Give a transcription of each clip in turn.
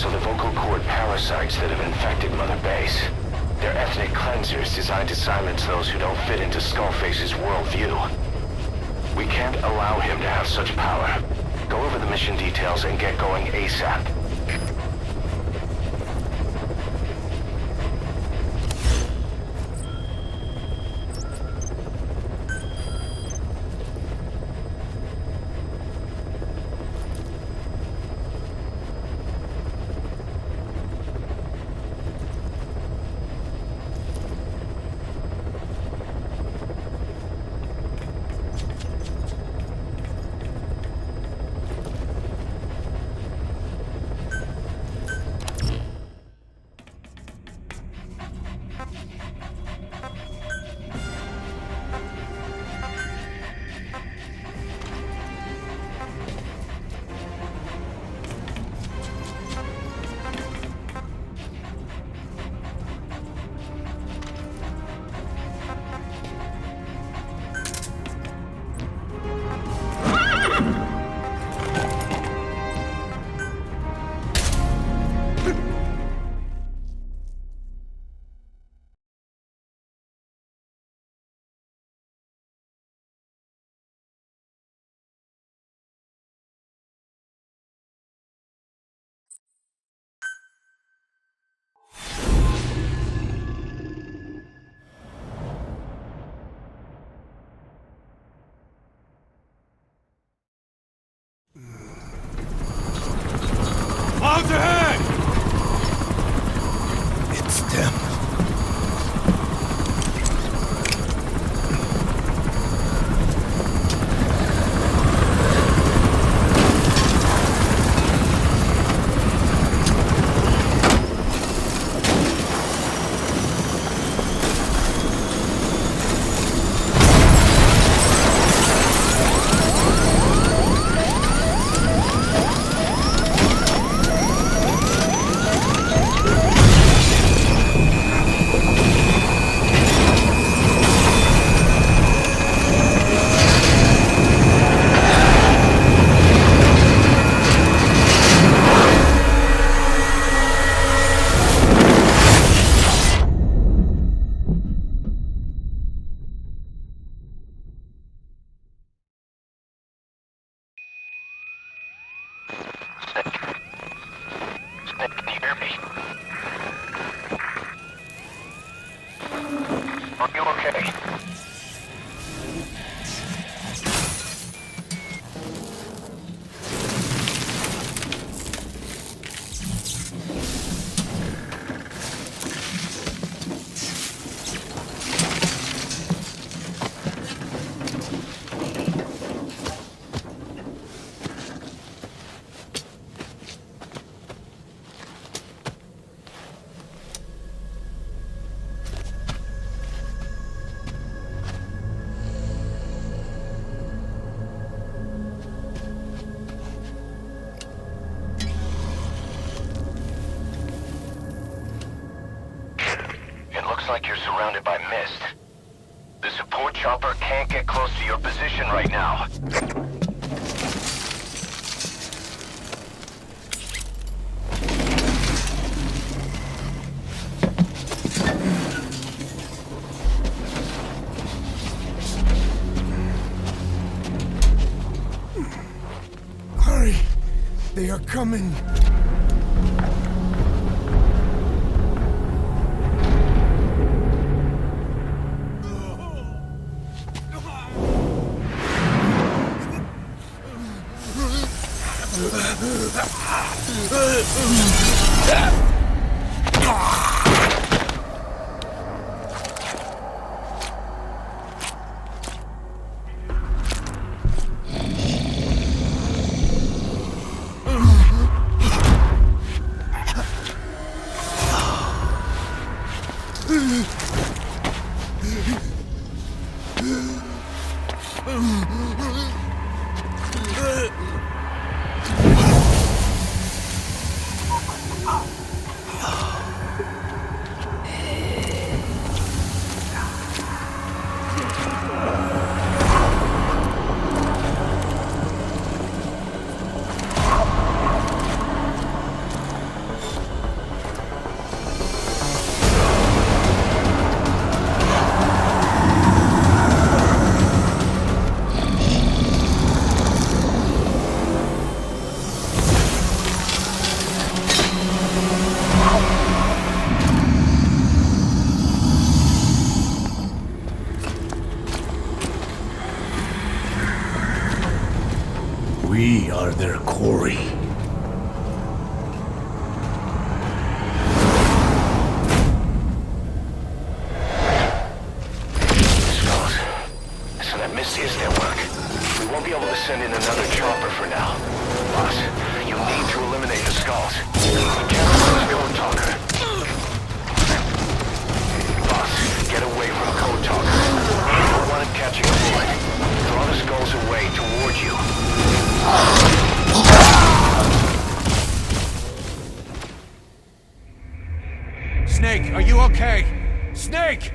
So the vocal cord parasites that have infected Mother Base. They're ethnic cleansers designed to silence those who don't fit into Skullface's worldview. We can't allow him to have such power. Go over the mission details and get going ASAP. Out ahead! It's them. Are you okay? Like you're surrounded by mist. The support chopper can't get close to your position right now. Hurry! They are coming! We are their quarry. Skulls. So that Misty is their work. We won't be able to send in another chopper for now. Boss, you need to eliminate the skulls. We can't lose Code Talker. Boss, get away from Code Talker. We don't want him catching a bullet. Draw the skulls away toward you. Snake, are you okay? Snake!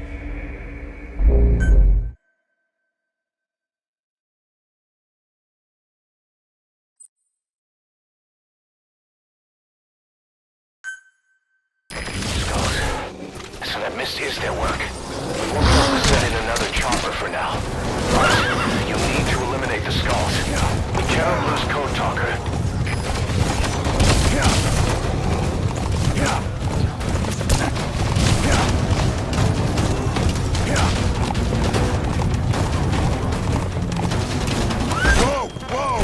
Skulls. So that Misty is their work. We won't be able to send in another chopper for now. Boss, you need to eliminate the skulls. We cannot lose Code Talker. Whoa! Whoa!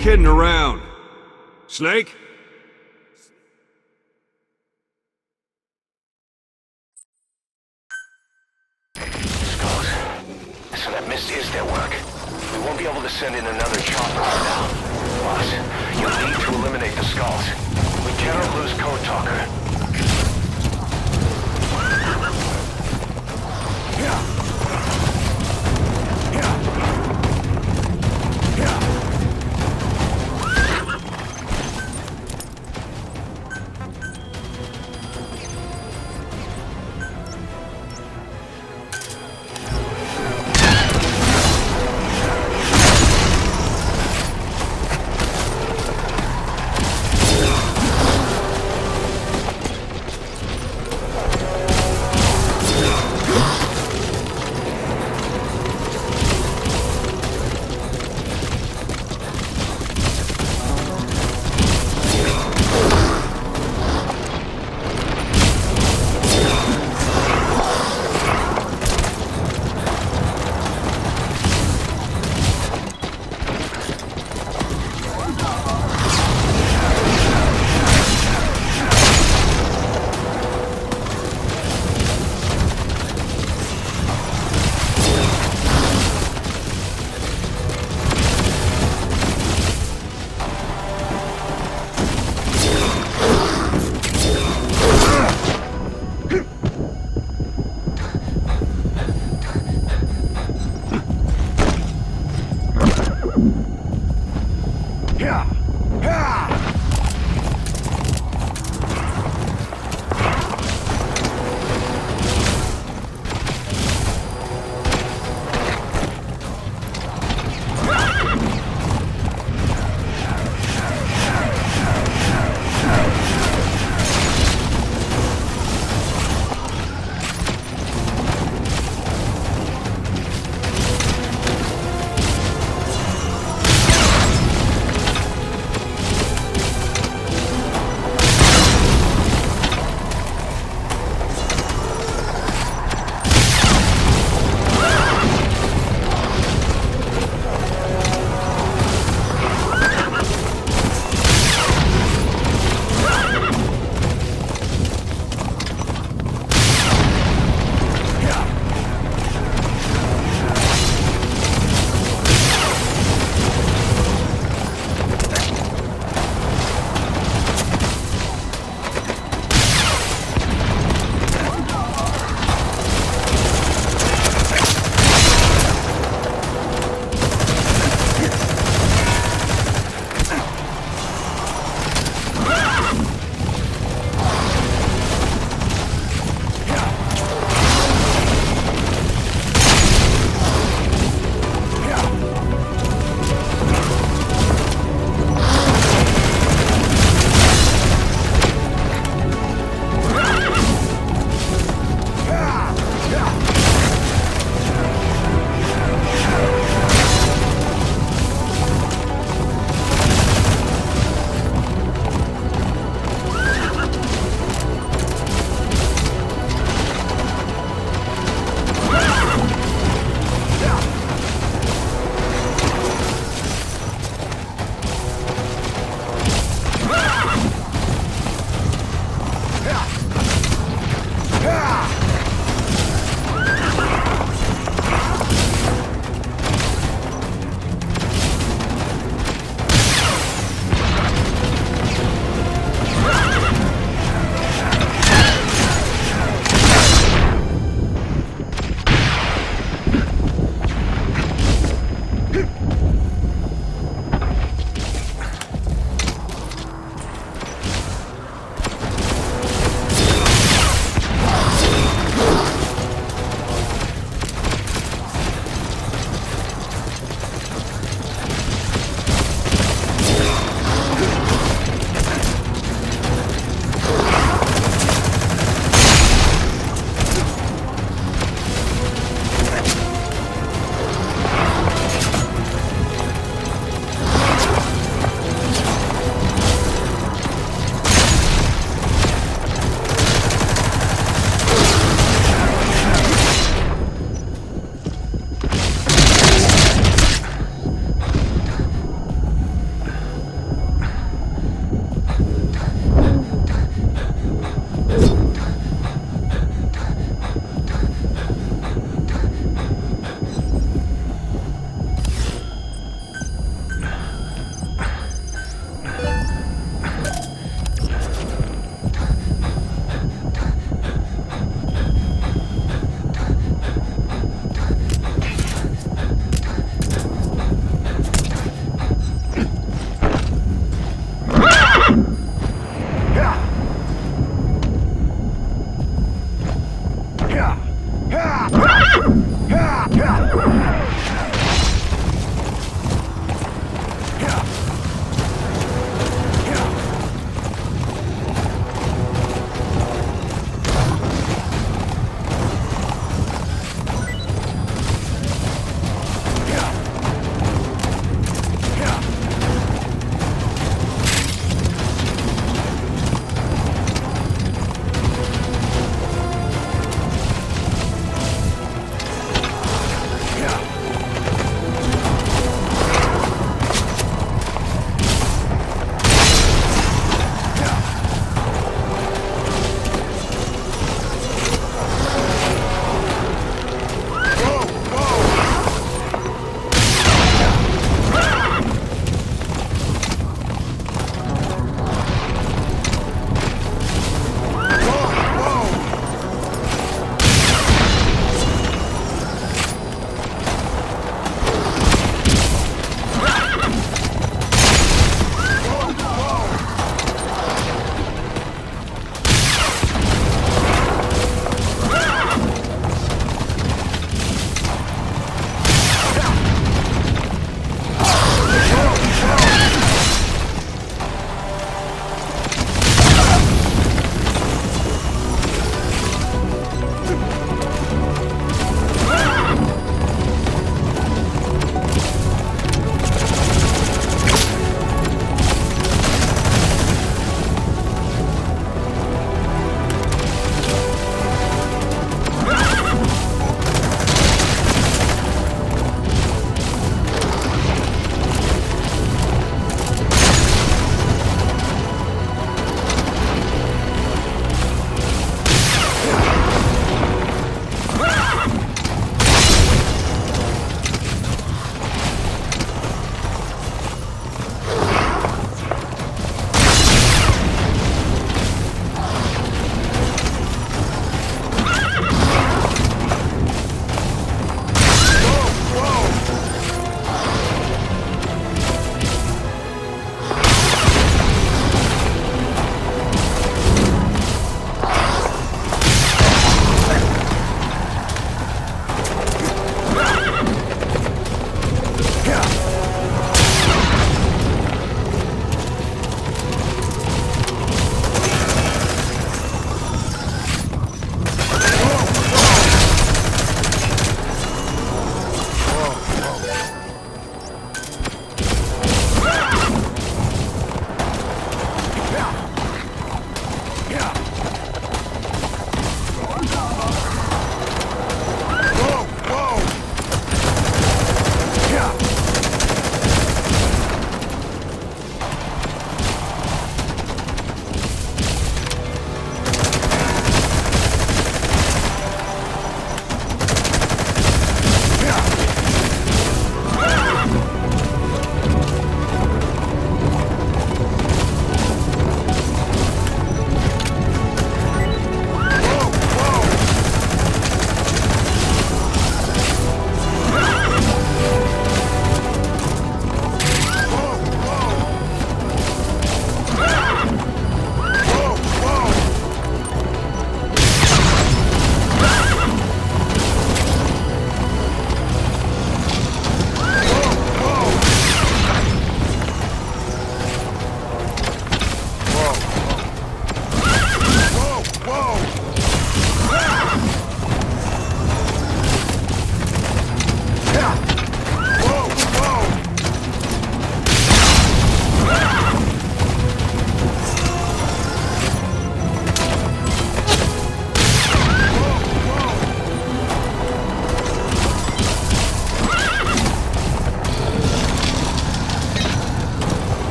kidding around. Snake? Skulls. So that mist is their work. We won't be able to send in another chopper right now. Boss, you need to eliminate the skulls. We cannot lose Code Talker.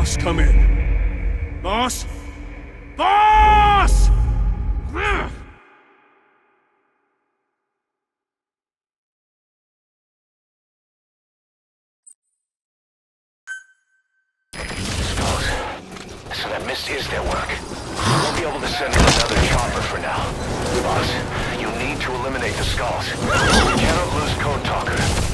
Boss, come in. Boss? Boss! Skulls. So that mist is their work. We won't be able to send in another chopper for now. Boss, you need to eliminate the skulls. We cannot lose Code Talker.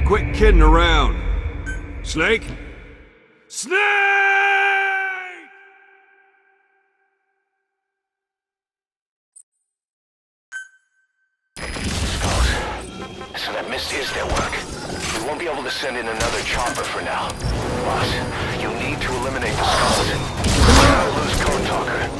quit kidding around. Snake? Snake! Skulls. So that mist is their work. We won't be able to send in another chopper for now. Boss, you need to eliminate the skulls. We gotta lose Code Talker.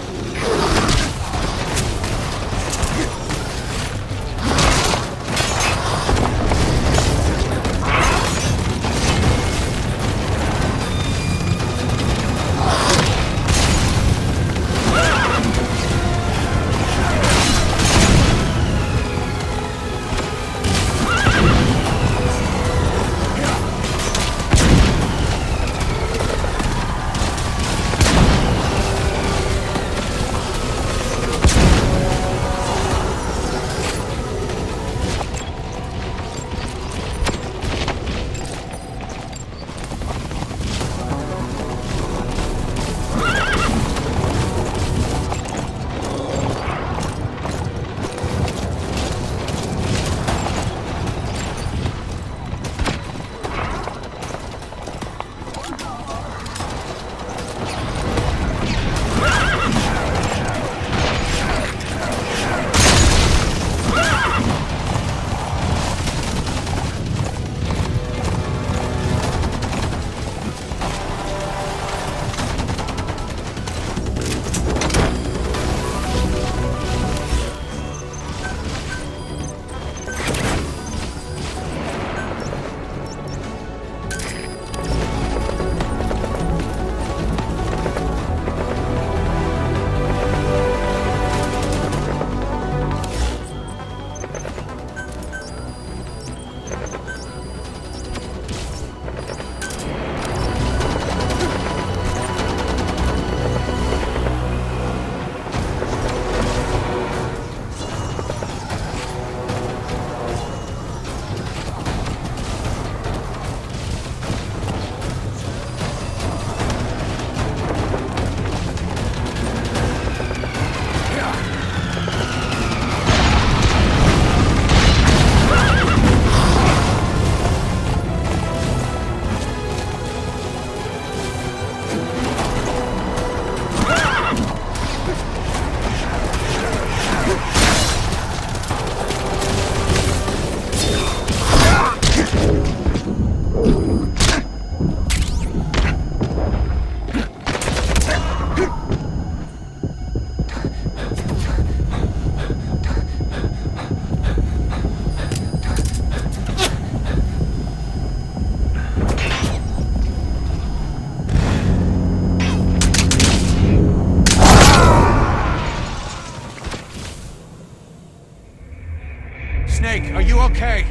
Snake, are you okay?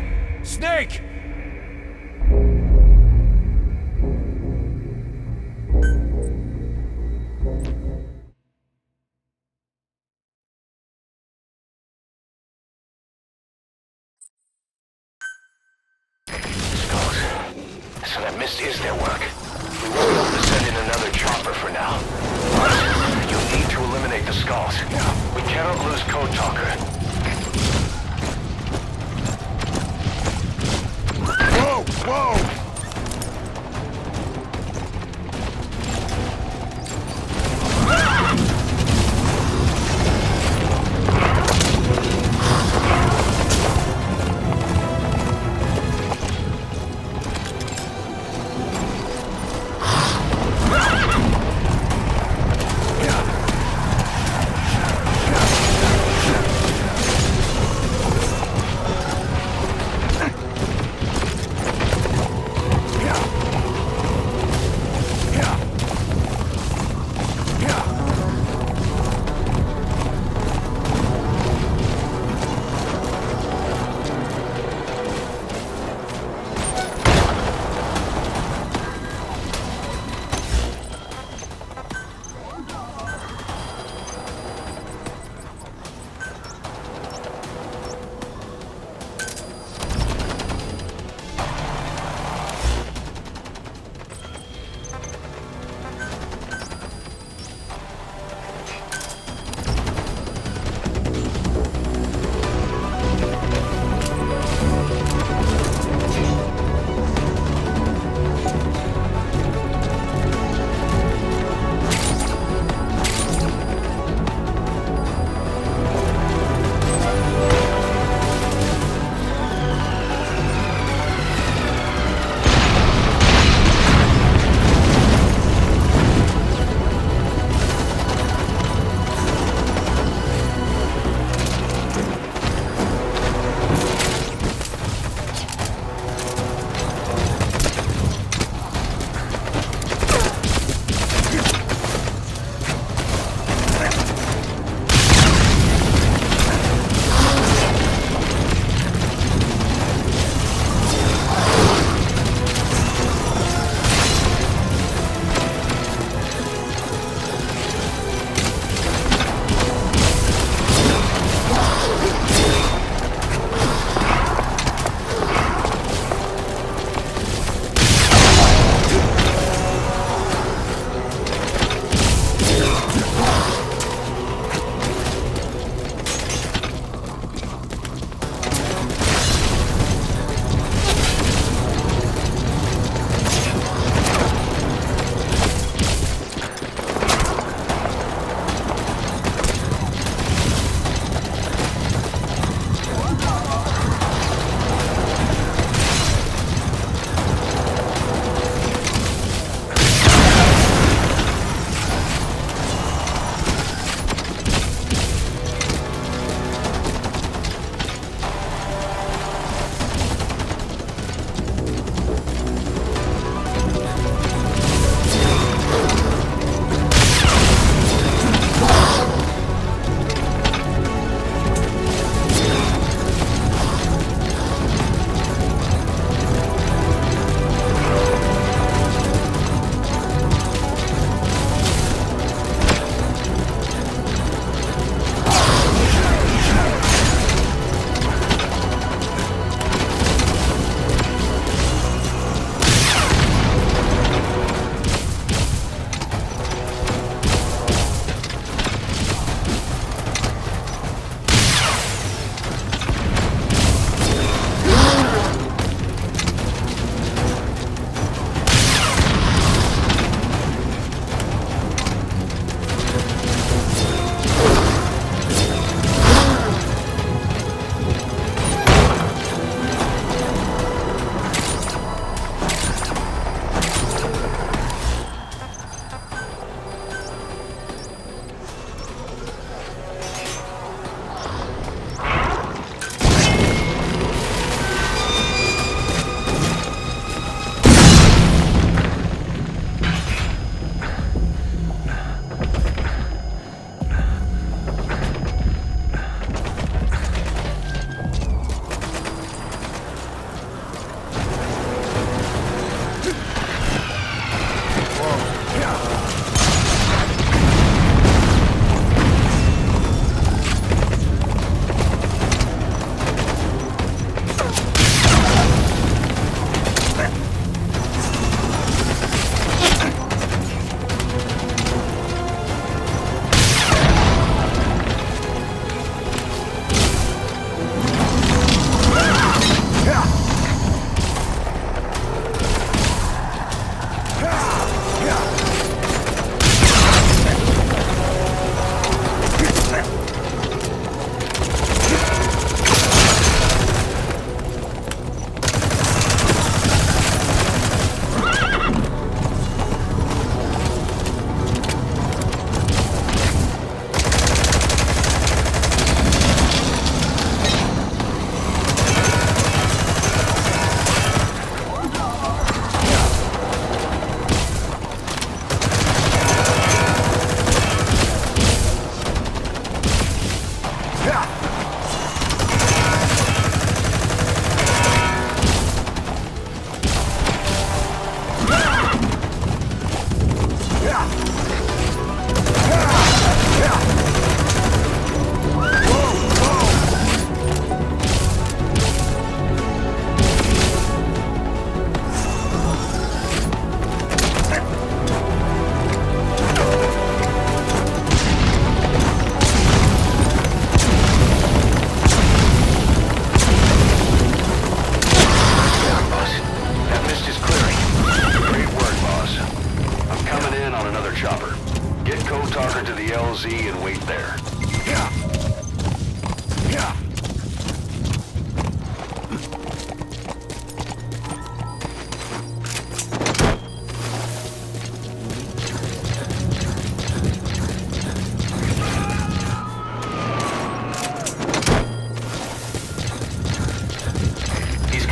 Snake! Skulls. So that mist is their work. We won't be able to send in another chopper for now. But you need to eliminate the skulls. We cannot lose Code Talker. Whoa! Whoa!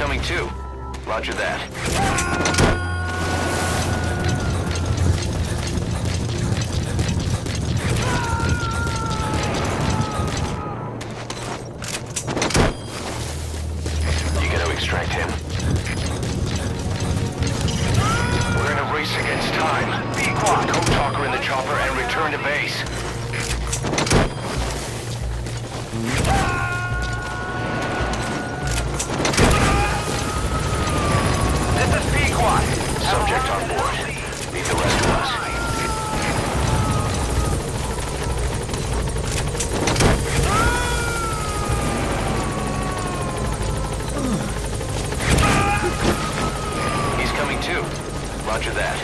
coming too. Roger that. Extract him. We're in a race against time. Be quiet. Code Talker in the chopper and return to base. This is Pequot. Subject on board. Leave the rest of us. Roger that.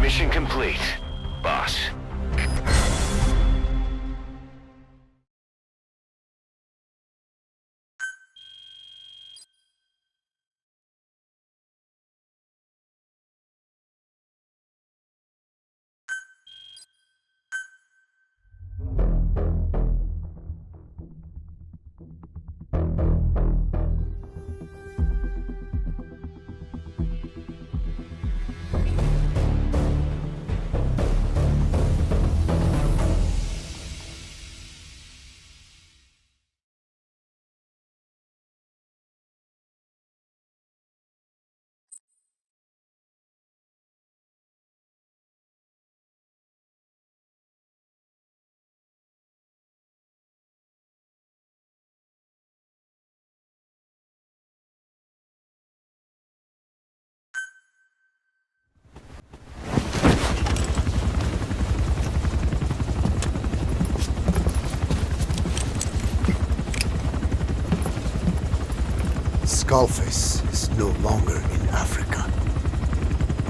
Mission complete, boss. Skullface is no longer in Africa.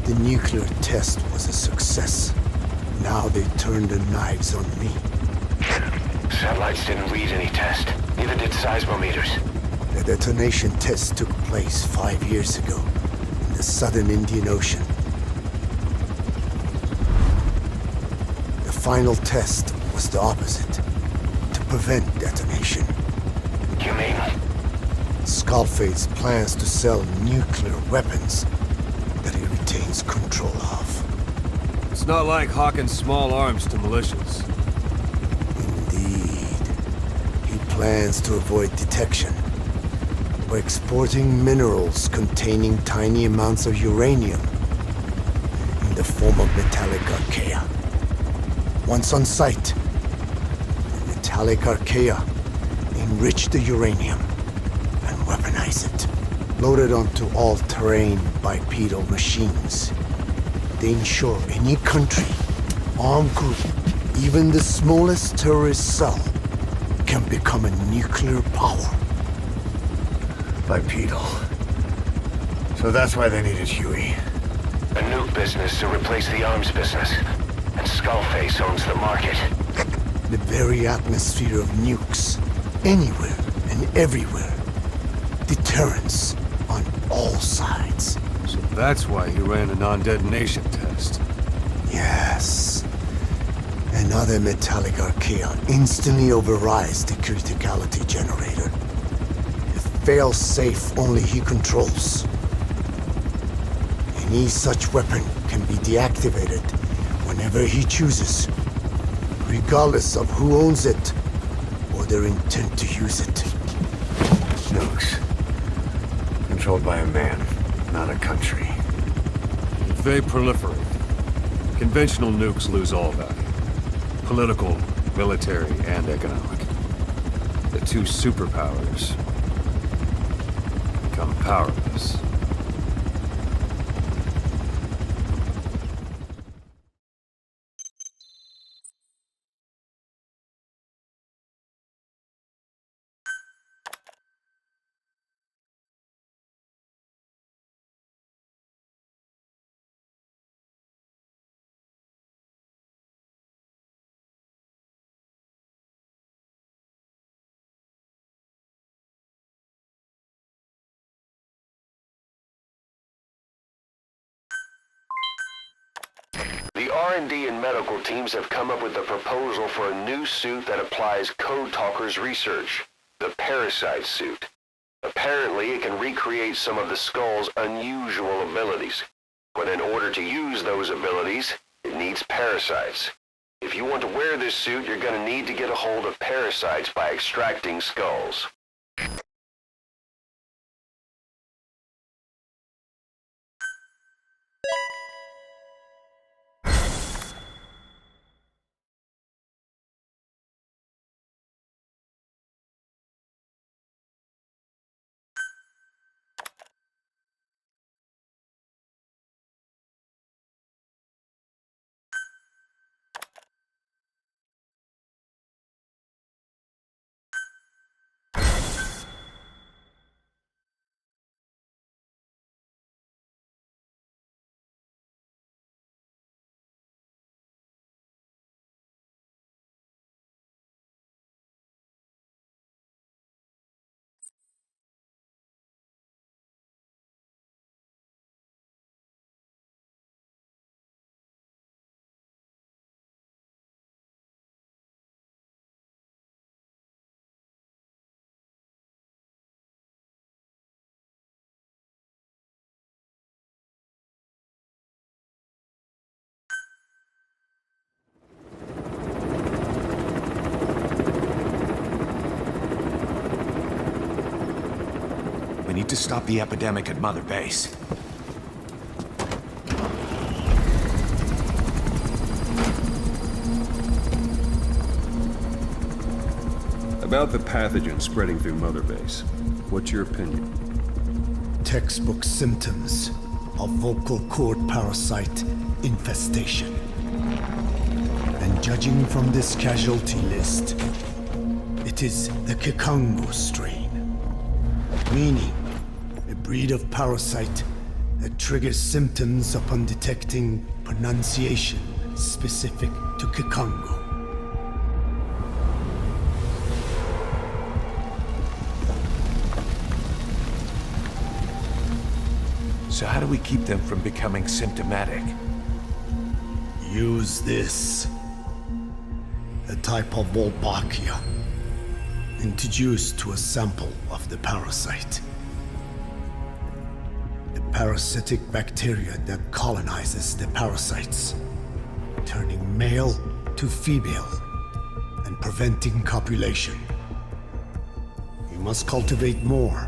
The nuclear test was a success. Now they turned their knives on me. Satellites didn't read any test. Neither did seismometers. The detonation test took place 5 years ago in the southern Indian Ocean. The final test was the opposite, to prevent detonation. You made Skullface plans to sell nuclear weapons that he retains control of. It's not like hawking small arms to militias. Indeed. He plans to avoid detection by exporting minerals containing tiny amounts of uranium in the form of metallic Archea. Once on site, the metallic Archea enrich the uranium and weaponize it. Loaded onto all-terrain bipedal machines, they ensure any country, armed group, even the smallest terrorist cell, can become a nuclear power. Bipedal. So that's why they needed Huey. A nuke business to replace the arms business. And Skullface owns the market. The very atmosphere of nukes, anywhere and everywhere. Deterrence on all sides. So that's why he ran a non-detonation test. Yes. Another metallic Archea instantly overrides the criticality generator. It fails safe only he controls. Any such weapon can be deactivated whenever he chooses, regardless of who owns it or their intent to use it. Nukes. Controlled by a man, not a country. If they proliferate, conventional nukes lose all value. Political, military, and economic. The two superpowers become powerless. The R&D and medical teams have come up with a proposal for a new suit that applies Code Talker's research, the Parasite suit. Apparently, it can recreate some of the Skull's unusual abilities, but in order to use those abilities, it needs parasites. If you want to wear this suit, you're going to need to get a hold of parasites by extracting skulls. We need to stop the epidemic at Mother Base. About the pathogen spreading through Mother Base, what's your opinion? Textbook symptoms of vocal cord parasite infestation. And judging from this casualty list, it is the Kikango strain. Meaning, a breed of parasite that triggers symptoms upon detecting pronunciation specific to Kikango. So how do we keep them from becoming symptomatic? Use this. A type of Wolbachia. introduced to a sample of the parasite. The parasitic bacteria that colonizes the parasites, turning male to female and preventing copulation. We must cultivate more.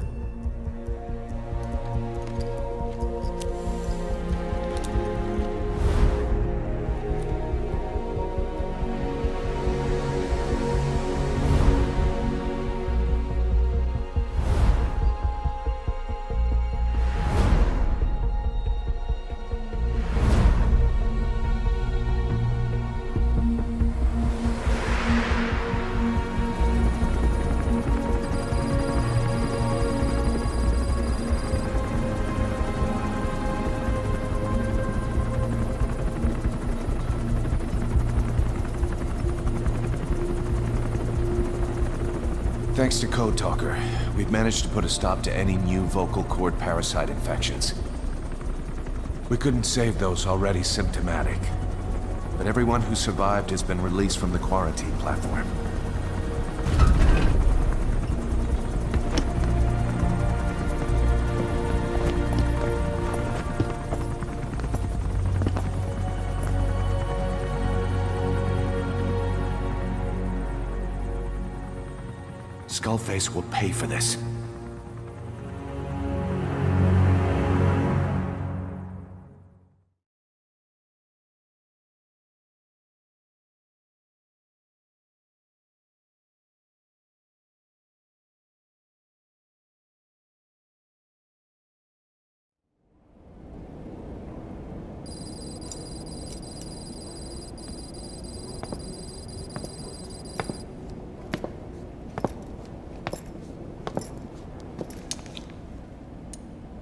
Thanks to Code Talker, we've managed to put a stop to any new vocal cord parasite infections. We couldn't save those already symptomatic, but everyone who survived has been released from the quarantine platform. Skullface will pay for this.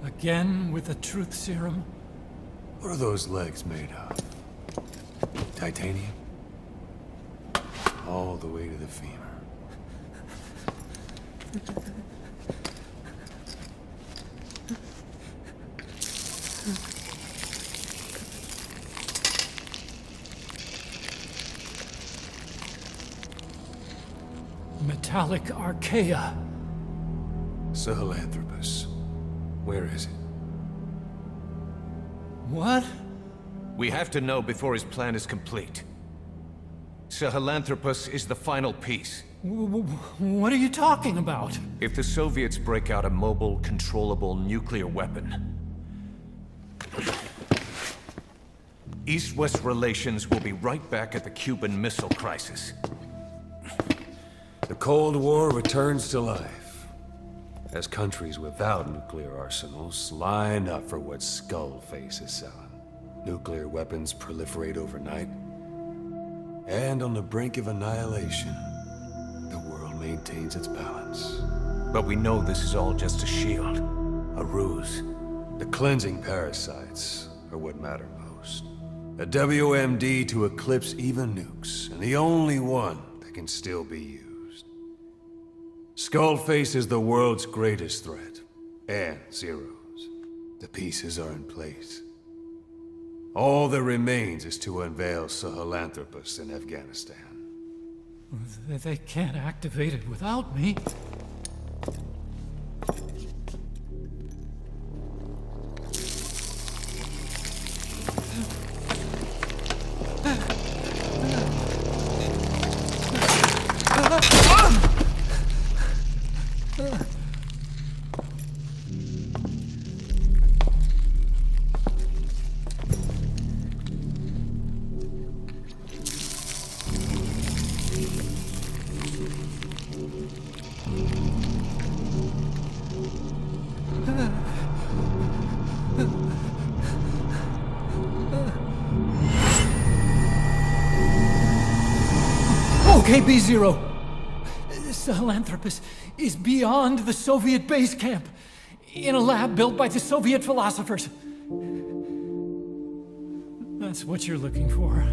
Again with the truth serum? What are those legs made of? Titanium? All the way to the femur. Metallic Archea. Sahelanthropus. Where is it? What? We have to know before his plan is complete. Sahelanthropus is the final piece. What are you talking about? If the Soviets break out a mobile, controllable nuclear weapon, East-West relations will be right back at the Cuban Missile Crisis. The Cold War returns to life, as countries without nuclear arsenals line up for what Skullface is selling. Nuclear weapons proliferate overnight, and on the brink of annihilation, the world maintains its balance. But we know this is all just a shield, a ruse. The cleansing parasites are what matter most. A WMD to eclipse even nukes, and the only one that can still be used. Skullface is the world's greatest threat, and Zero's. The pieces are in place. All that remains is to unveil Sahelanthropus in Afghanistan. They can't activate it without me. Okay, B-Zero. Sahelanthropus is beyond the Soviet base camp, in a lab built by the Soviet philosophers. That's what you're looking for.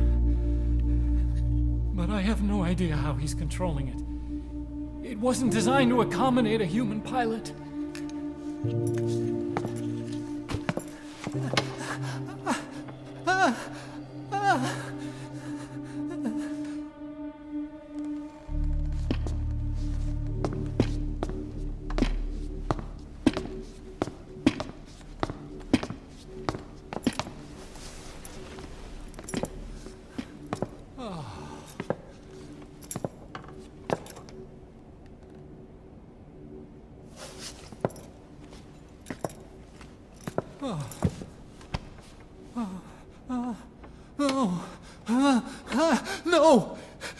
But I have no idea how he's controlling it. It wasn't designed to accommodate a human pilot. No!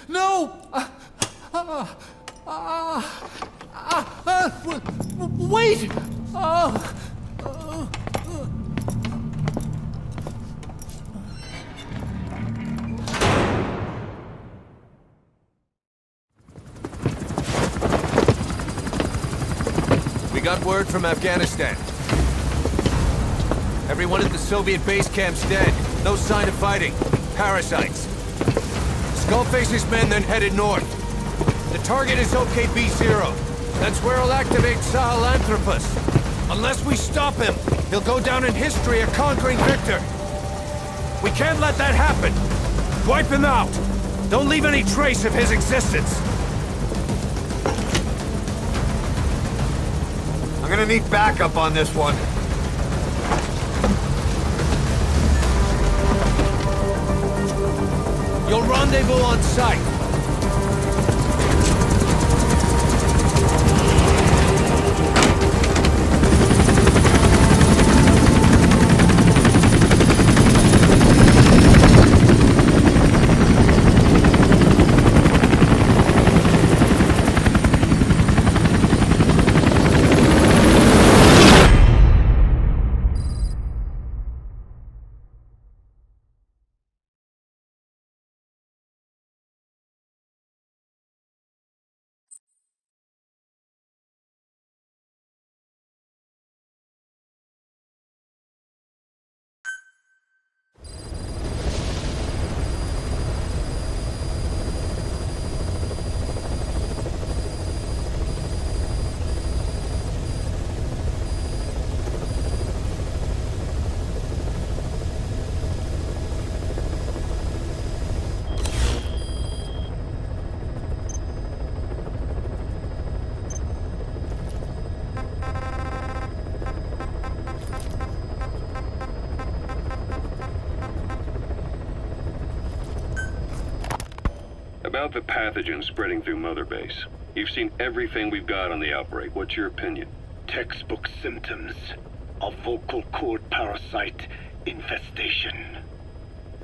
No! Wait! We got word from Afghanistan. Everyone at the Soviet base camp's dead. No sign of fighting. Parasites. Skullface's men then headed north. The target is OKB-0. That's where he'll activate Sahelanthropus. Unless we stop him, he'll go down in history a conquering victor. We can't let that happen. Wipe him out. Don't leave any trace of his existence. I'm gonna need backup on this one. You'll rendezvous on site. About the pathogen spreading through Mother Base. You've seen everything we've got on the outbreak. What's your opinion? Textbook symptoms of vocal cord parasite infestation.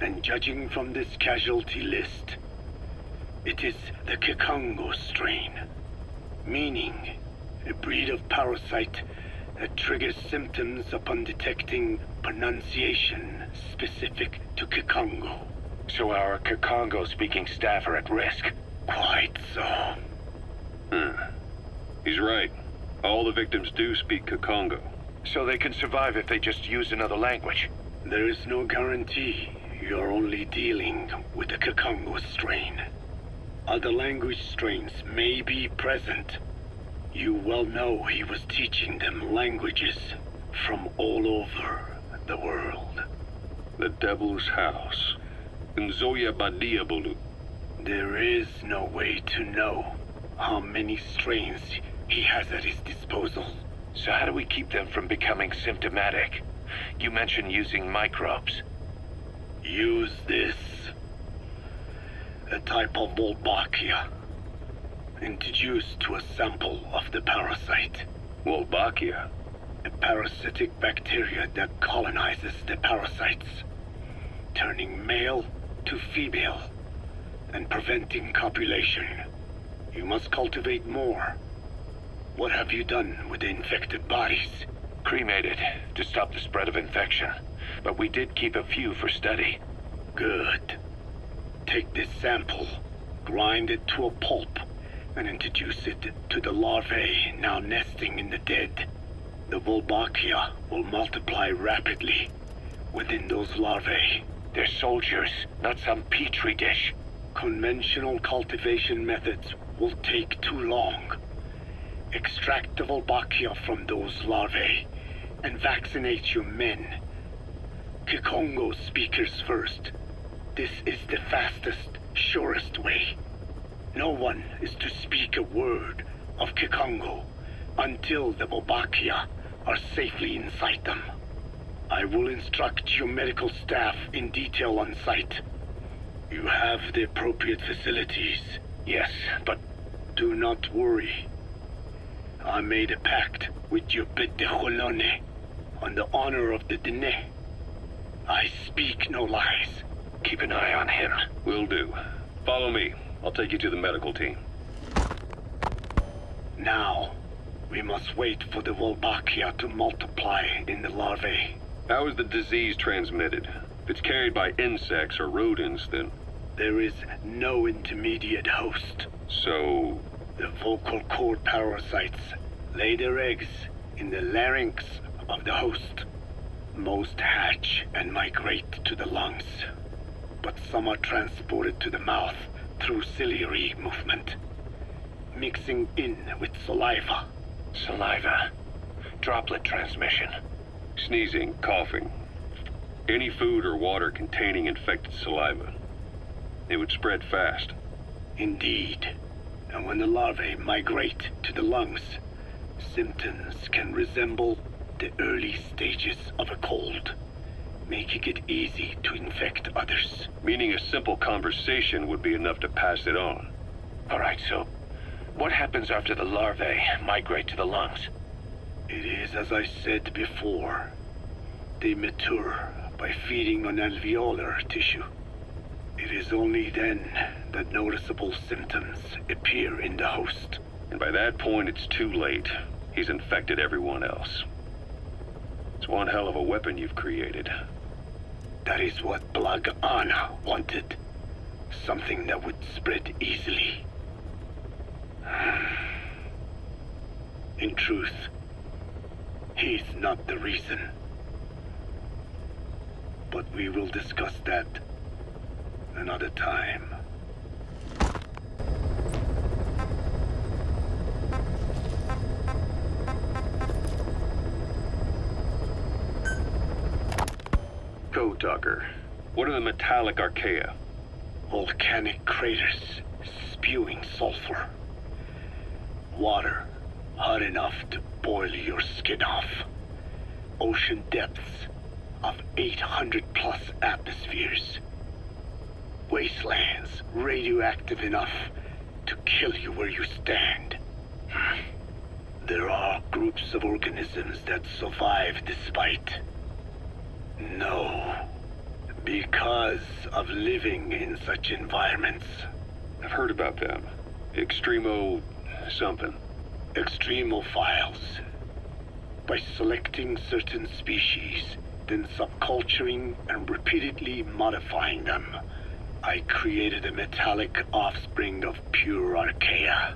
And judging from this casualty list, it is the Kikongo strain, meaning a breed of parasite that triggers symptoms upon detecting pronunciation specific to Kikongo. So our Kikongo-speaking staff are at risk? Quite so. He's right. All the victims do speak Kikongo. So they can survive if they just use another language? There is no guarantee. You're only dealing with the Kikongo strain. Other language strains may be present. You well know he was teaching them languages from all over the world. The Devil's House. Nzoya Badiabulu. There is no way to know how many strains he has at his disposal. So how do we keep them from becoming symptomatic? You mentioned using microbes. Use this. A type of Wolbachia. Introduced to a sample of the parasite. Wolbachia? A parasitic bacteria that colonizes the parasites, turning male to female and preventing copulation. You must cultivate more. What have you done with the infected bodies? Cremated to stop the spread of infection. But we did keep a few for study. Good. Take this sample, grind it to a pulp, and introduce it to the larvae now nesting in the dead. The Wolbachia will multiply rapidly within those larvae. They're soldiers, not some petri dish. Conventional cultivation methods will take too long. Extract the Wolbachia from those larvae and vaccinate your men. Kikongo speakers first. This is the fastest, surest way. No one is to speak a word of Kikongo until the Wolbachia are safely inside them. I will instruct your medical staff in detail on site. You have the appropriate facilities. Yes, but do not worry. I made a pact with your Bit de Jolone. On the honor of the Dene, I speak no lies. Keep an eye on him. Will do. Follow me. I'll take you to the medical team. Now, we must wait for the Wolbachia to multiply in the larvae. How is the disease transmitted? If it's carried by insects or rodents, then... There is no intermediate host. So... The vocal cord parasites lay their eggs in the larynx of the host. Most hatch and migrate to the lungs, but some are transported to the mouth through ciliary movement, mixing in with saliva. Saliva. Droplet transmission. Sneezing, coughing. Any food or water containing infected saliva. It would spread fast. Indeed. And when the larvae migrate to the lungs, symptoms can resemble the early stages of a cold, making it easy to infect others. Meaning a simple conversation would be enough to pass it on. Alright, so what happens after the larvae migrate to the lungs? It is as I said before. They mature by feeding on alveolar tissue. It is only then that noticeable symptoms appear in the host. And by that point, it's too late. He's infected everyone else. It's one hell of a weapon you've created. That is what Blag Ana wanted. Something that would spread easily. In truth, he's not the reason. But we will discuss that another time. Code Talker, what are the metallic Archea? Volcanic craters spewing sulfur. Water hot enough to boil your skin off. Ocean depths of 800 plus atmospheres. Wastelands radioactive enough to kill you where you stand. There are groups of organisms that survive despite. No. Because of living in such environments. I've heard about them. Extremo... something. Extremophiles. By selecting certain species, then subculturing and repeatedly modifying them, I created a metallic offspring of pure Archea.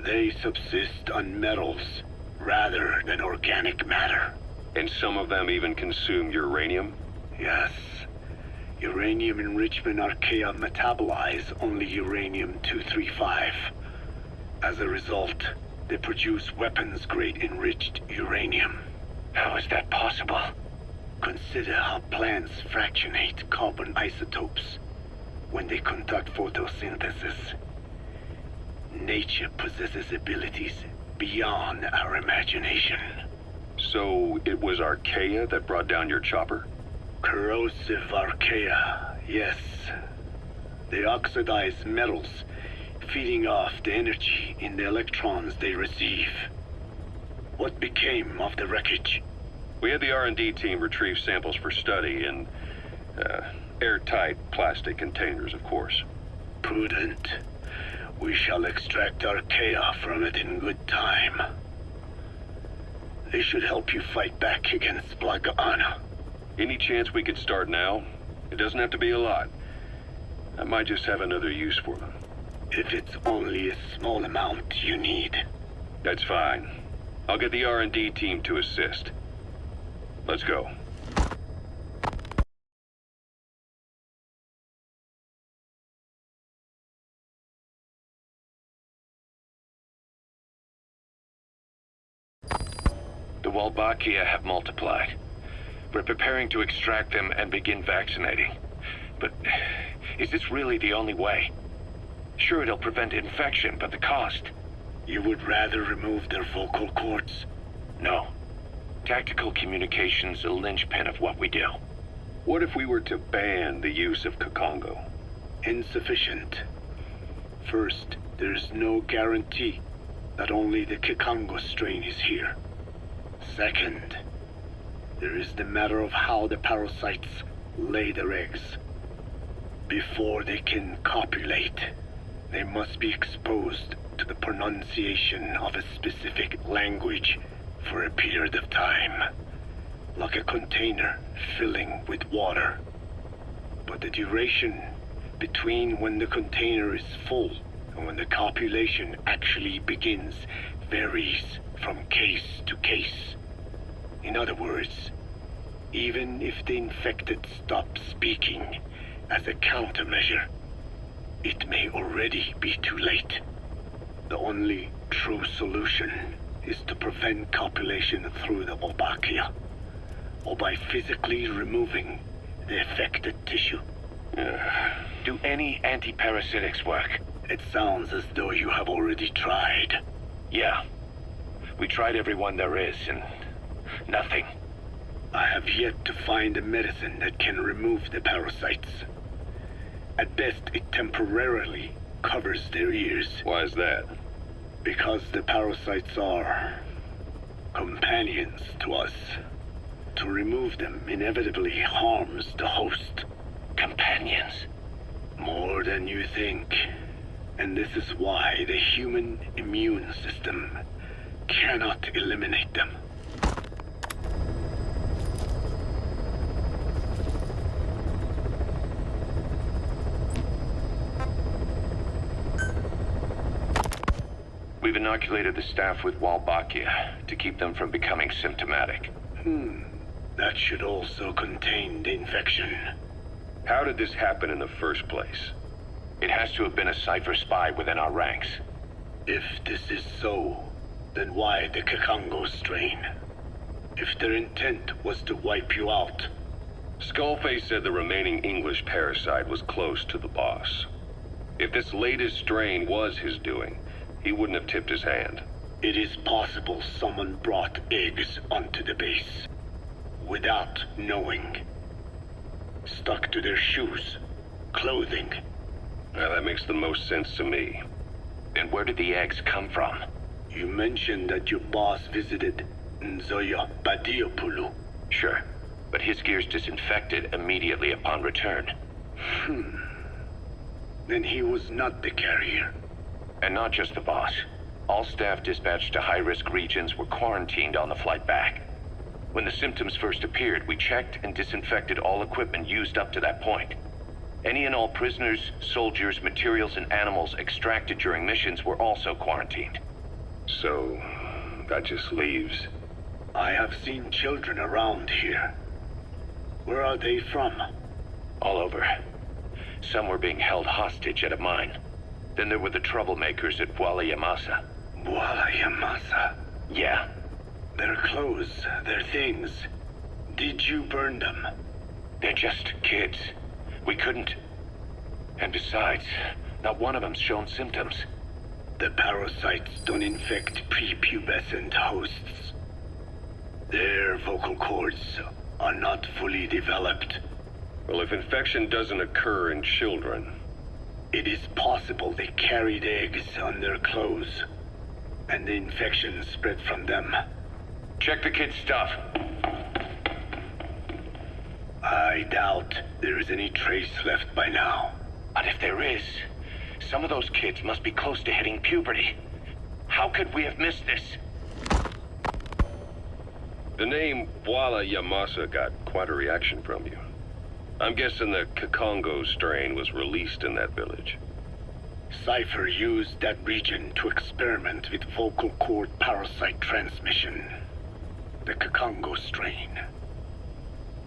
They subsist on metals rather than organic matter. And some of them even consume uranium? Yes. Uranium enrichment Archea metabolize only uranium-235. As a result, they produce weapons-grade enriched uranium. How is that possible? Consider how plants fractionate carbon isotopes when they conduct photosynthesis. Nature possesses abilities beyond our imagination. So it was Archea that brought down your chopper? Corrosive Archea, yes. They oxidize metals, feeding off the energy in the electrons they receive. What became of the wreckage? We had the R&D team retrieve samples for study in airtight plastic containers, of course. Prudent. We shall extract Archea from it in good time. They should help you fight back against Blag Ana. Any chance we could start now? It doesn't have to be a lot. I might just have another use for them. If it's only a small amount you need. That's fine. I'll get the R&D team to assist. Let's go. The Wolbachia have multiplied. We're preparing to extract them and begin vaccinating. But is this really the only way? Sure, it'll prevent infection, but the cost... You would rather remove their vocal cords? No. Tactical communication's a linchpin of what we do. What if we were to ban the use of Kakongo? Insufficient. First, there's no guarantee that only the Kikongo strain is here. Second, There is the matter of how the parasites lay their eggs. Before they can copulate, they must be exposed to the pronunciation of a specific language for a period of time, like a container filling with water. But the duration between when the container is full and when the copulation actually begins varies from case to case. In other words, even if the infected stop speaking as a countermeasure, it may already be too late. The only true solution is to prevent copulation through the Wolbachia, or by physically removing the affected tissue. Do any anti-parasitics work? It sounds as though you have already tried. Yeah. We tried every one there is, and nothing. I have yet to find a medicine that can remove the parasites. At best, it temporarily covers their ears. Why is that? Because the parasites are companions to us. To remove them inevitably harms the host. Companions? More than you think. And this is why the human immune system cannot eliminate them. We've inoculated the staff with Wolbachia to keep them from becoming symptomatic. That should also contain the infection. How did this happen in the first place? It has to have been a Cypher spy within our ranks. If this is so, then why the Kakongo strain? If their intent was to wipe you out. Skullface said the remaining English parasite was close to the boss. If this latest strain was his doing, he wouldn't have tipped his hand. It is possible someone brought eggs onto the base without knowing. Stuck to their shoes, clothing. Now that makes the most sense to me. And where did the eggs come from? You mentioned that your boss visited Nzoya Badiopulu. Sure, but his gear's disinfected immediately upon return. Then he was not the carrier. And not just the boss. All staff dispatched to high-risk regions were quarantined on the flight back. When the symptoms first appeared, we checked and disinfected all equipment used up to that point. Any and all prisoners, soldiers, materials, and animals extracted during missions were also quarantined. So, that just leaves... I have seen children around here. Where are they from? All over. Some were being held hostage at a mine. Then there were the troublemakers at Bwala Yamasa. Bwala Yamasa? Yeah. Their clothes, their things. Did you burn them? They're just kids. We couldn't. And besides, not one of them's shown symptoms. The parasites don't infect prepubescent hosts. Their vocal cords are not fully developed. Well, if infection doesn't occur in children... It is possible they carried eggs on their clothes, and the infection spread from them. Check the kid's stuff. I doubt there is any trace left by now. But if there is, some of those kids must be close to hitting puberty. How could we have missed this? The name Bwala Yamasa got quite a reaction from you. I'm guessing the Kakongo strain was released in that village. Cypher used that region to experiment with vocal cord parasite transmission. The Kakongo strain.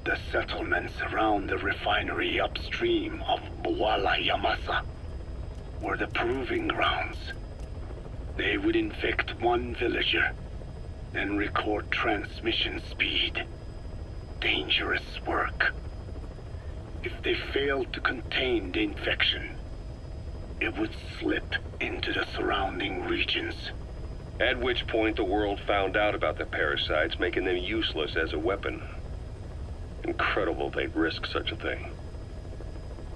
The settlements around the refinery upstream of Bwala Yamasa were the proving grounds. They would infect one villager, then record transmission speed. Dangerous work. If they failed to contain the infection, it would slip into the surrounding regions. At which point the world found out about the parasites, making them useless as a weapon. Incredible they'd risk such a thing.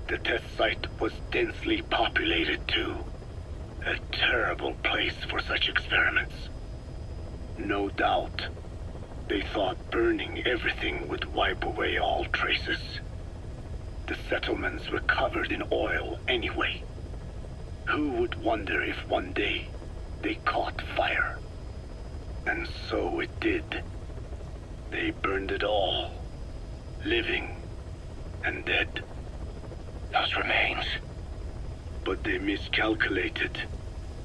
The test site was densely populated too. A terrible place for such experiments. No doubt, They thought burning everything would wipe away all traces. The settlements were covered in oil anyway. Who would wonder if one day they caught fire? And so it did. They burned it all, living and dead. Those remains. But they miscalculated.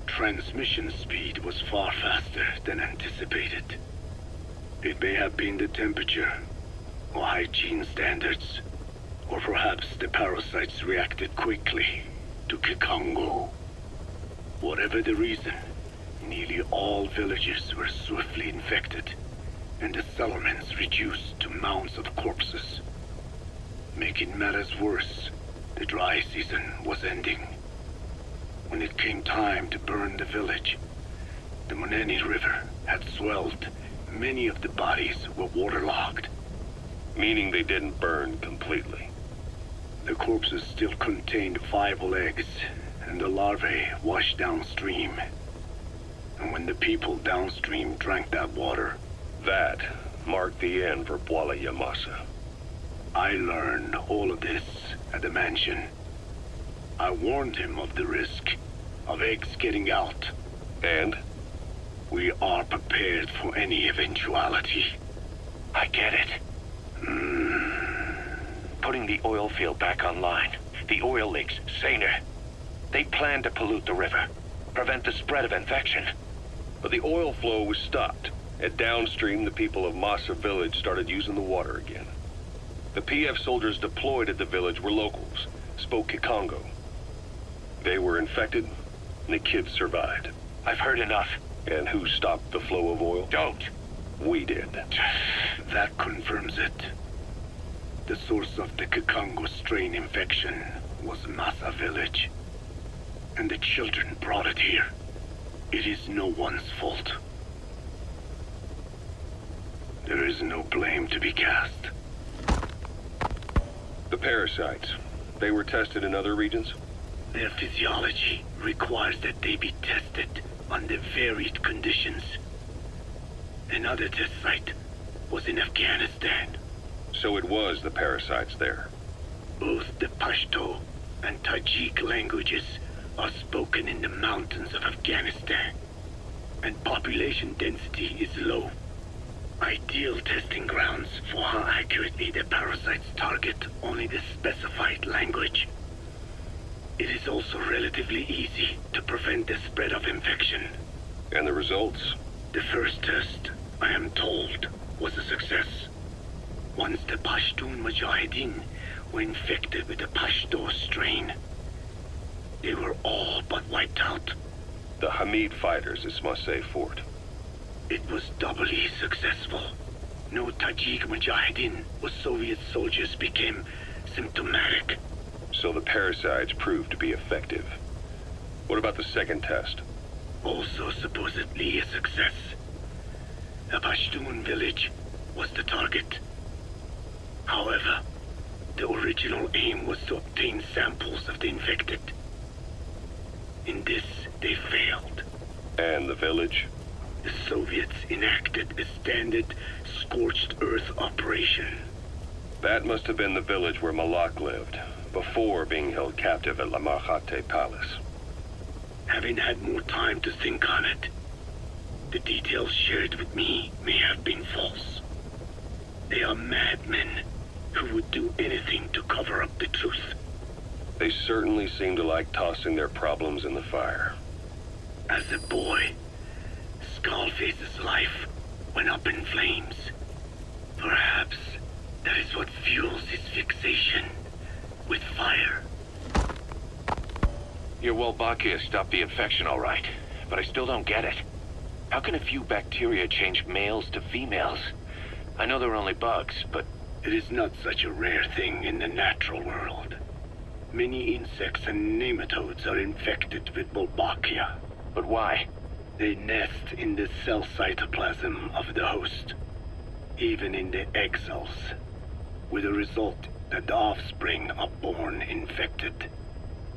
Transmission speed was far faster than anticipated. It may have been the temperature, or hygiene standards, or perhaps the parasites reacted quickly to Kikongo. Whatever the reason, nearly all villages were swiftly infected, and the settlements reduced to mounds of corpses. Making matters worse, the dry season was ending. When it came time to burn the village, the Moneni River had swelled. Many of the bodies were waterlogged. Meaning they didn't burn completely. The corpses still contained viable eggs, and the larvae washed downstream. And when the people downstream drank that water, That marked the end for Bwala Yamasa. I learned all of this at the mansion. I warned him of the risk of eggs getting out. And? We are prepared for any eventuality. I get it. Putting the oil field back online. The oil leaks, saner. They plan to pollute the river. Prevent the spread of infection. But the oil flow was stopped. And downstream, the people of Masa village started using the water again. The PF soldiers deployed at the village were locals, spoke Kikongo. They were infected, and the kids survived. I've heard enough. And who stopped the flow of oil? Don't. We did. That confirms it. The source of the Kikongo strain infection was Masa village. And the children brought it here. It is no one's fault. There is no blame to be cast. The parasites, they were tested in other regions? Their physiology requires that they be tested under varied conditions. Another test site was in Afghanistan. So it was the parasites there. Both the Pashto and Tajik languages are spoken in the mountains of Afghanistan, and population density is low. Ideal testing grounds for how accurately the parasites target only the specified language. It is also relatively easy to prevent the spread of infection. And the results? The first test, I am told, was a success. Once the Pashtun Mujahideen were infected with the Pashto strain, they were all but wiped out. The Hamid fighters at Smasei Fort. It was doubly successful. No Tajik Mujahideen or Soviet soldiers became symptomatic. So the parasites proved to be effective. What about the second test? Also supposedly a success. A Pashtun village was the target. However, the original aim was to obtain samples of the infected. In this, they failed. And the village? The Soviets enacted a standard scorched earth operation. That must have been the village where Malak lived, before being held captive at La Marjate Palace. Having had more time to think on it, the details shared with me may have been false. They are madmen who would do anything to cover up the truth. They certainly seem to like tossing their problems in the fire. As a boy, Skullface's life went up in flames. Perhaps that is what fuels his fixation with fire. Your Wolbachia stopped the infection all right, but I still don't get it. How can a few bacteria change males to females? I know they're only bugs, but... It is not such a rare thing in the natural world. Many insects and nematodes are infected with Wolbachia. But why? They nest in the cell cytoplasm of the host, even in the egg cells, with the result that the offspring are born infected.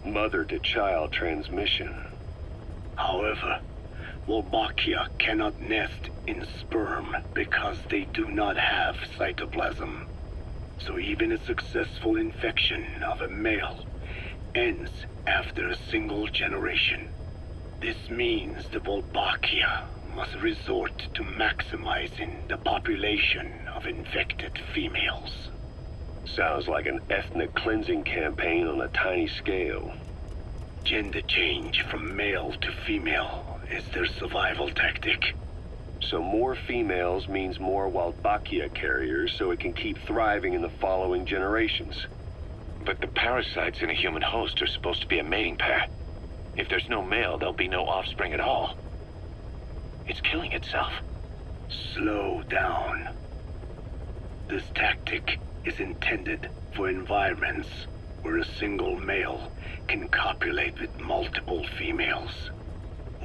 Mother-to-child transmission. However, Wolbachia cannot nest in sperm because they do not have cytoplasm. So even a successful infection of a male ends after a single generation. This means the Wolbachia must resort to maximizing the population of infected females. Sounds like an ethnic cleansing campaign on a tiny scale. Gender change from male to female is their survival tactic. So more females means more Wolbachia carriers so it can keep thriving in the following generations. But the parasites in a human host are supposed to be a mating pair. If there's no male, there'll be no offspring at all. It's killing itself. Slow down. This tactic is intended for environments where a single male can copulate with multiple females.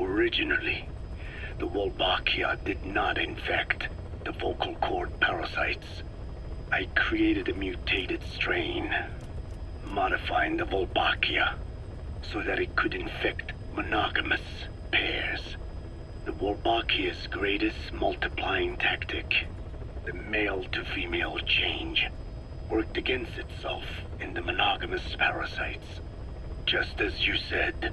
Originally, the Wolbachia did not infect the vocal cord parasites. I created a mutated strain, modifying the Wolbachia so that it could infect monogamous pairs. The Wolbachia's greatest multiplying tactic, the male-to-female change, worked against itself in the monogamous parasites, just as you said.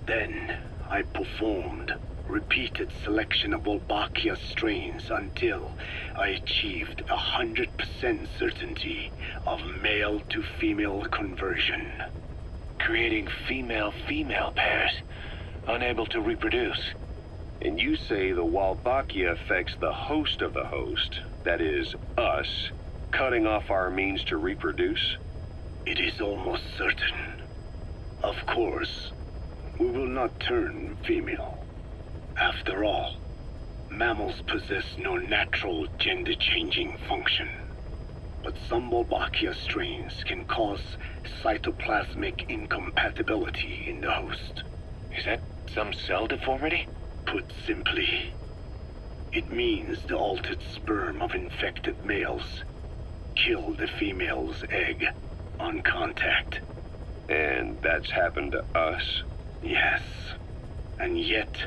Then I performed repeated selection of Wolbachia strains until I achieved 100% certainty of male-to-female conversion. Creating female-female pairs, unable to reproduce. And you say the Wolbachia affects the host of the host, that is, us, cutting off our means to reproduce? It is almost certain. Of course, we will not turn female. After all, mammals possess no natural gender-changing function. But some Wolbachia strains can cause cytoplasmic incompatibility in the host. Is that some cell deformity? Put simply, it means the altered sperm of infected males kill the female's egg on contact. And that's happened to us? Yes. And yet,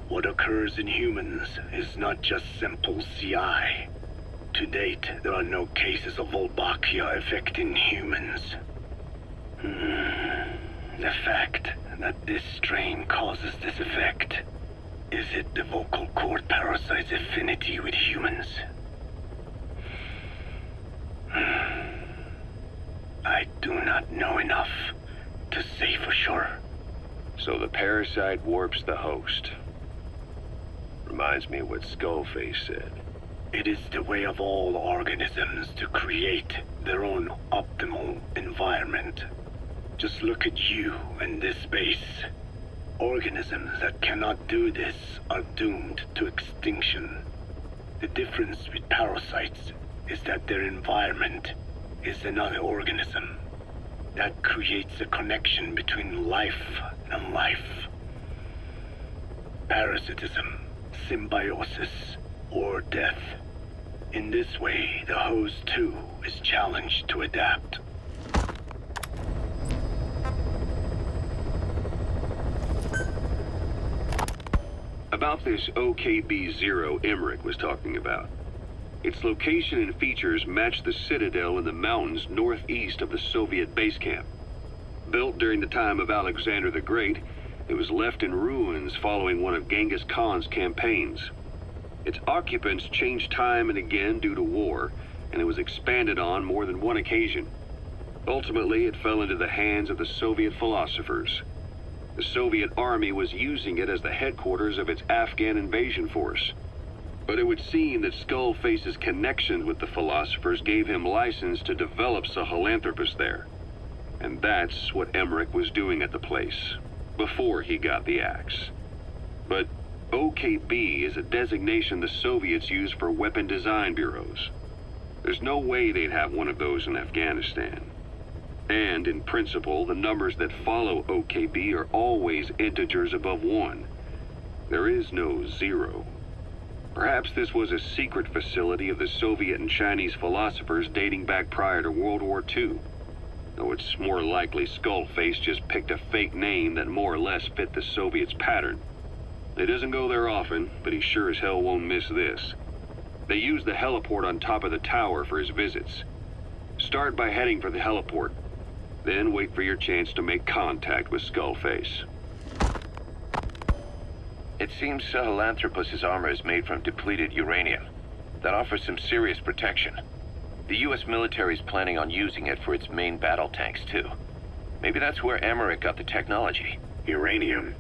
what occurs in humans is not just simple CI. To date, there are no cases of Wolbachia affecting humans. The fact that this strain causes this effect, is it the vocal cord parasite's affinity with humans? I do not know enough to say for sure. So the parasite warps the host. Reminds me of what Skullface said. It is the way of all organisms to create their own optimal environment. Just look at you and this base. Organisms that cannot do this are doomed to extinction. The difference with parasites is that their environment is another organism. That creates a connection between life and life. Parasitism, symbiosis, or death. In this way, the host too is challenged to adapt. About this OKB-0 Emmerich was talking about. Its location and features match the citadel in the mountains northeast of the Soviet base camp. Built during the time of Alexander the Great, it was left in ruins following one of Genghis Khan's campaigns. Its occupants changed time and again due to war, and it was expanded on more than one occasion. Ultimately, it fell into the hands of the Soviet philosophers. The Soviet army was using it as the headquarters of its Afghan invasion force. But it would seem that Skullface's connections with the philosophers gave him license to develop Sahelanthropus there. And that's what Emmerich was doing at the place, before he got the axe. But OKB is a designation the Soviets use for weapon design bureaus. There's no way they'd have one of those in Afghanistan. And in principle, the numbers that follow OKB are always integers above 1. There is no 0. Perhaps this was a secret facility of the Soviet and Chinese philosophers dating back prior to World War II. Though it's more likely Skullface just picked a fake name that more or less fit the Soviets' pattern. He doesn't go there often, but he sure as hell won't miss this. They use the heliport on top of the tower for his visits. Start by heading for the heliport, then wait for your chance to make contact with Skullface. It seems Sahelanthropus's armor is made from depleted uranium. That offers some serious protection. The US military is planning on using it for its main battle tanks, too. Maybe that's where Emmerich got the technology. Uranium?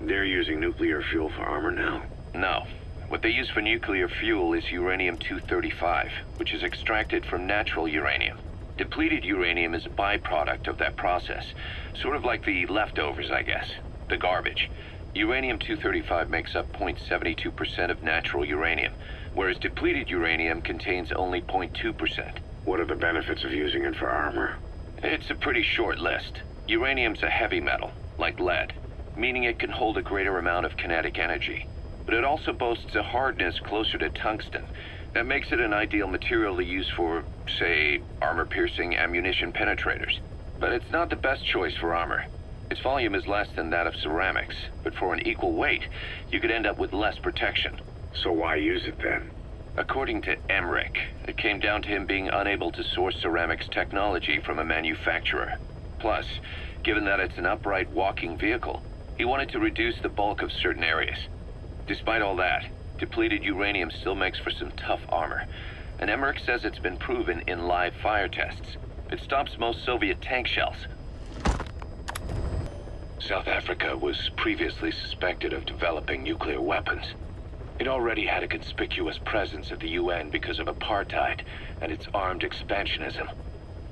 They're using nuclear fuel for armor now? No. What they use for nuclear fuel is uranium-235, which is extracted from natural uranium. Depleted uranium is a byproduct of that process. Sort of like the leftovers, I guess. The garbage. Uranium-235 makes up 0.72% of natural uranium, whereas depleted uranium contains only 0.2%. What are the benefits of using it for armor? It's a pretty short list. Uranium's a heavy metal, like lead, meaning it can hold a greater amount of kinetic energy. But it also boasts a hardness closer to tungsten. That makes it an ideal material to use for, say, armor-piercing ammunition penetrators. But it's not the best choice for armor. Its volume is less than that of ceramics, but for an equal weight, you could end up with less protection. So why use it then? According to Emmerich, it came down to him being unable to source ceramics technology from a manufacturer. Plus, given that it's an upright walking vehicle, he wanted to reduce the bulk of certain areas. Despite all that, depleted uranium still makes for some tough armor, and Emmerich says it's been proven in live fire tests. It stops most Soviet tank shells. South Africa was previously suspected of developing nuclear weapons. It already had a conspicuous presence at the UN because of apartheid and its armed expansionism.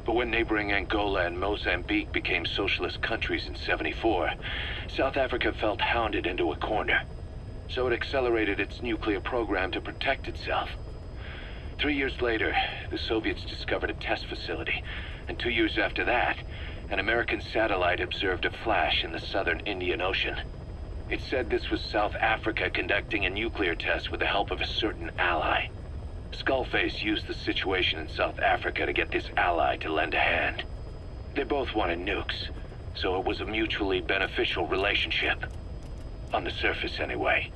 But when neighboring Angola and Mozambique became socialist countries in '74, South Africa felt hounded into a corner. So it accelerated its nuclear program to protect itself. 3 years later, the Soviets discovered a test facility, and 2 years after that, an American satellite observed a flash in the southern Indian Ocean. It said this was South Africa conducting a nuclear test with the help of a certain ally. Skullface used the situation in South Africa to get this ally to lend a hand. They both wanted nukes, so it was a mutually beneficial relationship. On the surface, anyway.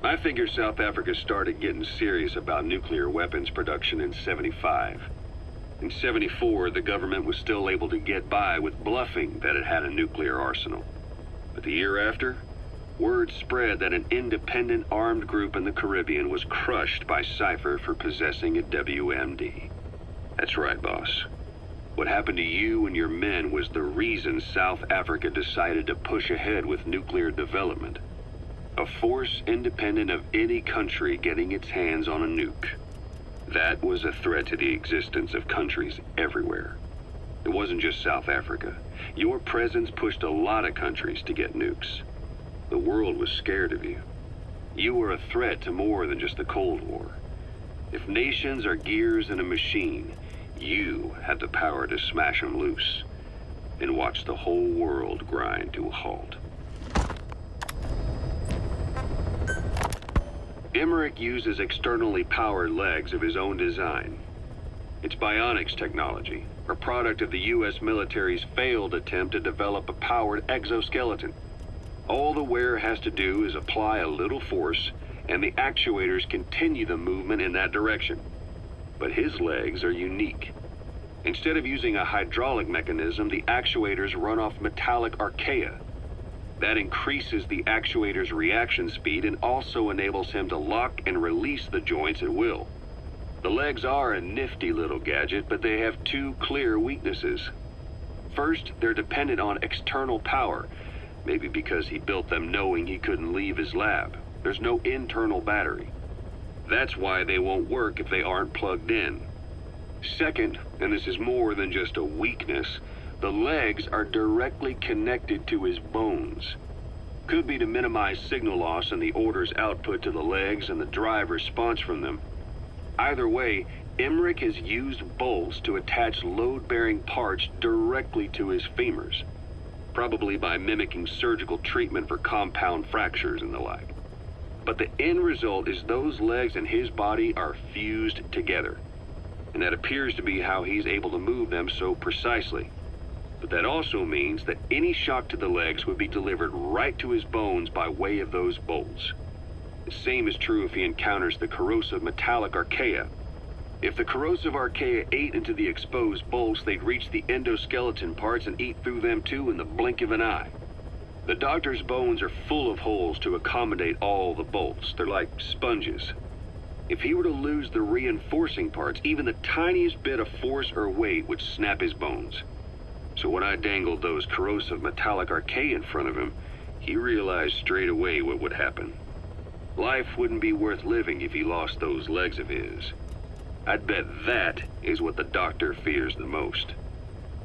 I figure South Africa started getting serious about nuclear weapons production in '75. In '74, the government was still able to get by with bluffing that it had a nuclear arsenal. But the year after, word spread that an independent armed group in the Caribbean was crushed by Cypher for possessing a WMD. That's right, boss. What happened to you and your men was the reason South Africa decided to push ahead with nuclear development. A force independent of any country getting its hands on a nuke. That was a threat to the existence of countries everywhere. It wasn't just South Africa. Your presence pushed a lot of countries to get nukes. The world was scared of you. You were a threat to more than just the Cold War. If nations are gears in a machine, you had the power to smash them loose and watch the whole world grind to a halt. Emmerich uses externally powered legs of his own design. It's bionics technology, a product of the US military's failed attempt to develop a powered exoskeleton. All the wearer has to do is apply a little force, and the actuators continue the movement in that direction. But his legs are unique. Instead of using a hydraulic mechanism, the actuators run off metallic Archea. That increases the actuator's reaction speed and also enables him to lock and release the joints at will. The legs are a nifty little gadget, but they have two clear weaknesses. First, they're dependent on external power, maybe because he built them knowing he couldn't leave his lab. There's no internal battery. That's why they won't work if they aren't plugged in. Second, and this is more than just a weakness, the legs are directly connected to his bones. Could be to minimize signal loss in the orders output to the legs and the drive response from them. Either way, Emmerich has used bolts to attach load-bearing parts directly to his femurs, probably by mimicking surgical treatment for compound fractures and the like. But the end result is those legs and his body are fused together, and that appears to be how he's able to move them so precisely. But that also means that any shock to the legs would be delivered right to his bones by way of those bolts. The same is true if he encounters the corrosive metallic Archea. If the corrosive Archea ate into the exposed bolts, they'd reach the endoskeleton parts and eat through them too in the blink of an eye. The doctor's bones are full of holes to accommodate all the bolts. They're like sponges. If he were to lose the reinforcing parts, even the tiniest bit of force or weight would snap his bones. So when I dangled those corrosive metallic Archea in front of him, he realized straight away what would happen. Life wouldn't be worth living if he lost those legs of his. I'd bet that is what the doctor fears the most.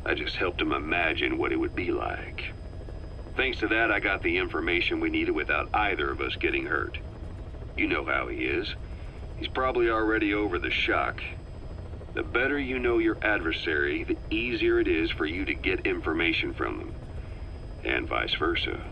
I just helped him imagine what it would be like. Thanks to that, I got the information we needed without either of us getting hurt. You know how he is. He's probably already over the shock. The better you know your adversary, the easier it is for you to get information from them. And vice versa.